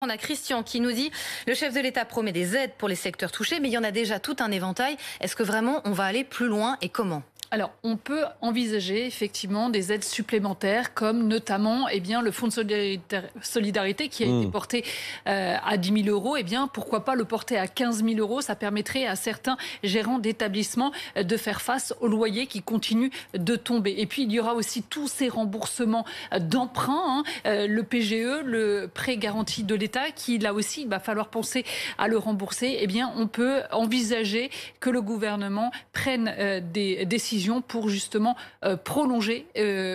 On a Christian qui nous dit le chef de l'État promet des aides pour les secteurs touchés, mais il y en a déjà tout un éventail. Est-ce que vraiment on va aller plus loin et comment ? Alors, on peut envisager effectivement des aides supplémentaires, comme notamment le fonds de solidarité qui a été porté à 10 000 euros. Pourquoi pas le porter à 15 000 euros? Ça permettrait à certains gérants d'établissements de faire face aux loyers qui continuent de tomber. Et puis, il y aura aussi tous ces remboursements d'emprunts, le PGE, le prêt garanti de l'État, qui là aussi, il va falloir penser à le rembourser. On peut envisager que le gouvernement prenne des décisions pour justement prolonger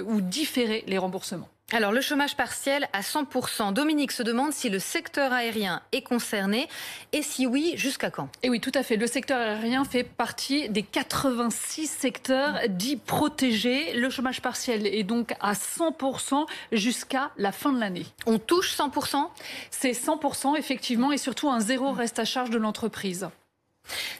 ou différer les remboursements. Alors, le chômage partiel à 100%. Dominique se demande si le secteur aérien est concerné et si oui, jusqu'à quand ? Et oui, tout à fait. Le secteur aérien fait partie des 86 secteurs dits protégés. Le chômage partiel est donc à 100% jusqu'à la fin de l'année. On touche 100% ? C'est 100% effectivement et surtout un zéro reste à charge de l'entreprise.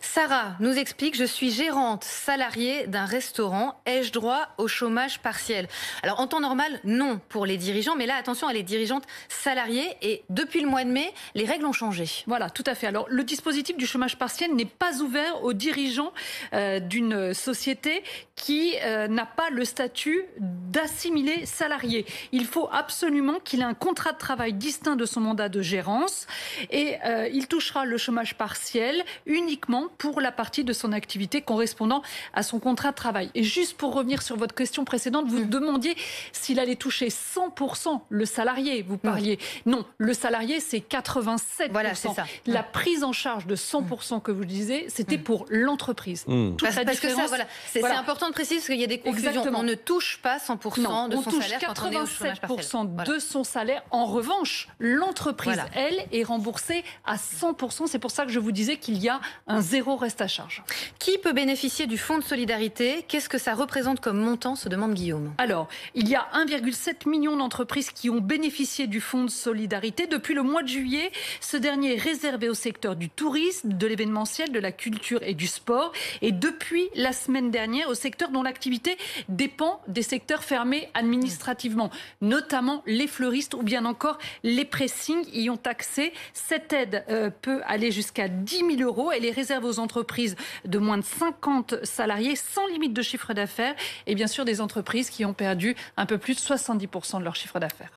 Sarah nous explique, je suis gérante salariée d'un restaurant, ai-je droit au chômage partiel? Alors en temps normal, non pour les dirigeants, mais là attention, elle est dirigeante salariée et depuis le mois de mai, les règles ont changé. Voilà, tout à fait. Alors le dispositif du chômage partiel n'est pas ouvert aux dirigeants d'une société qui n'a pas le statut d'assimilé salarié. Il faut absolument qu'il ait un contrat de travail distinct de son mandat de gérance et il touchera le chômage partiel uniquement pour la partie de son activité correspondant à son contrat de travail. Et juste pour revenir sur votre question précédente, vous demandiez s'il allait toucher 100% le salarié, vous parliez. Non, le salarié, c'est 87%. Voilà, c'est ça. La prise en charge de 100% que vous disiez, c'était pour l'entreprise. Parce que ça, c'est important de préciser parce qu'il y a des confusions. Exactement. On ne touche pas 100% de son salaire quand on est au chômage partiel. On touche 87% de son salaire. En revanche, l'entreprise, elle, est remboursée à 100%. C'est pour ça que je vous disais qu'il y a un zéro reste à charge. Qui peut bénéficier du fonds de solidarité? Qu'est-ce que ça représente comme montant, se demande Guillaume. Alors, il y a 1,7 million d'entreprises qui ont bénéficié du fonds de solidarité. Depuis le mois de juillet, ce dernier est réservé au secteur du tourisme, de l'événementiel, de la culture et du sport. Et depuis la semaine dernière, au secteur dont l'activité dépend des secteurs fermés administrativement, notamment les fleuristes ou bien encore les pressings y ont accès. Cette aide peut aller jusqu'à 10 000 euros. Elle est réserve aux entreprises de moins de 50 salariés sans limite de chiffre d'affaires et bien sûr des entreprises qui ont perdu un peu plus de 70% de leur chiffre d'affaires.